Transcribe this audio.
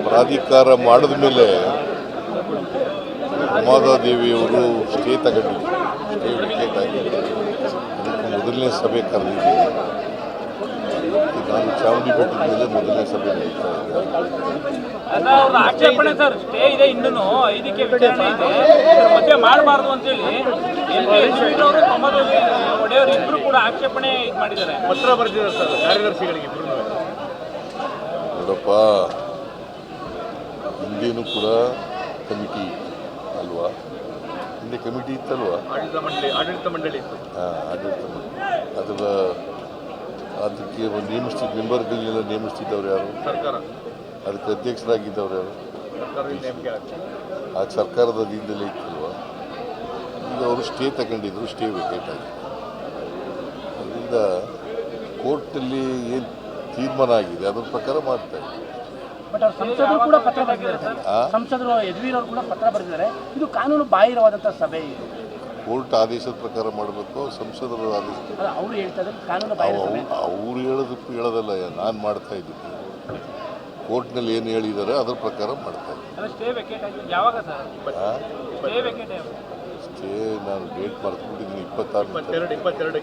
ಪ್ರಾಧಿಕಾರ ಮಾಡಿದ ಮೇಲೆ ಉಮಾದೇವಿಯವರು ಸ್ಟೇ ತಗೊಂಡಿದ್ರು, ಸ್ಟೇ ವಿಕೆಟ್ ಆಗಿದೆ. ಅದಕ್ಕೆ ಮೊದಲನೇ ಸಭೆ ಕರೆದಿದ್ದೀನಿ. ನಾನು ಚಾಮುಂಡಿ ಬೆಟ್ಟದ ಮೇಲೆ ಮೊದಲನೇ ಸಭೆ ನಡೀತಾ ಇದೆ. ಆಕ್ಷೇಪಣೆ ಸರ್, ಸ್ಟೇ ಇದೆ, ಇನ್ನೂ ಇದಕ್ಕೆ ವಿಚಾರಣೆ ಇದೆ, ಮಧ್ಯೆ ಮಾಡಬಾರ್ದು ಅಂತೇಳಿ ಒಡೆಯವರು ಇಬ್ಬರು ಕೂಡ ಆಕ್ಷೇಪಣೆ ಇದು ಮಾಡಿದ್ದಾರೆ, ಪತ್ರ ಬರೆದಿದ್ದಾರೆ ಸರ್ ಕಾರ್ಯದರ್ಶಿಗಳಿಗೆ ಇಬ್ಬರು. ನೋಡಪ್ಪ, ಹಿಂದೇನು ಕೂಡ ಕಮಿಟಿ ಅಲ್ವಾ, ಹಿಂದೆ ಕಮಿಟಿ ಇತ್ತಲ್ವಾ, ಆಡಳಿತ ಮಂಡಳಿ ಇತ್ತು. ಆಡಳಿತ ಮಂಡಳಿ ಅದಕ್ಕೆ ನೇಮಿಸ್ತಿದ್ದ ಮೆಂಬರ್ಗಳನ್ನೆಲ್ಲ ನೇಮಿಸ್ತಿದ್ದವ್ರು ಯಾರು? ಸರ್ಕಾರ. ಅದಕ್ಕೆ ಅಧ್ಯಕ್ಷರಾಗಿದ್ದವ್ರು ಯಾರು? ಆ ಸರ್ಕಾರದ ಅಧೀನದಲ್ಲೇ ಇತ್ತಲ್ವಾ. ಈಗ ಅವರು ಸ್ಟೇ ತಗೊಂಡಿದ್ರು, ಸ್ಟೇ ವಿಕೆಟ್ ಆಗಿದೆ. ಅದರಿಂದ ಕೋರ್ಟಲ್ಲಿ ಏನು ತೀರ್ಮಾನ ಆಗಿದೆ ಅದ್ರ ಪ್ರಕಾರ ಮಾಡ್ತಾ ಇದ್ದಾರೆ. ಬಟ್ ಅವ್ರು ಸಂಸದರು ಕೂಡ ಪತ್ರ ಬರೆದಿದ್ದಾರೆ, ಸಂಸದರು ಯದುವೀರ್ ಅವರು ಕೂಡ ಪತ್ರ ಬರೆದಿದ್ದಾರೆ. ಇದು ಕಾನೂನು ಬಾಹಿರವಾದಂಥ ಸಭೆ. ಇದು ಕೋರ್ಟ್ ಆದೇಶದ ಪ್ರಕಾರ ಮಾಡಬೇಕು, ಸಂಸದರ ಆದೇಶ. ಅವರು ಹೇಳ್ತಾ ಇದ್ದಾರೆ ಕಾನೂನು ಬಾಹಿರ ಸಭೆ. ಅವ್ರು ಹೇಳೋದಲ್ಲ, ನಾನು ಮಾಡ್ತಾ ಇದ್ದೀನಿ. ಕೋರ್ಟ್ನಲ್ಲಿ ಏನು ಹೇಳಿದ್ದಾರೆ ಅದ್ರ ಪ್ರಕಾರ ಮಾಡ್ತಾ ಇದ್ದೀನಿ. ಸ್ಟೇ ಸ್ಟೇ ನಾನು ಡೇಟ್ ಮರೆತುಬಿಟ್ಟಿದ್ದೀನಿ. 22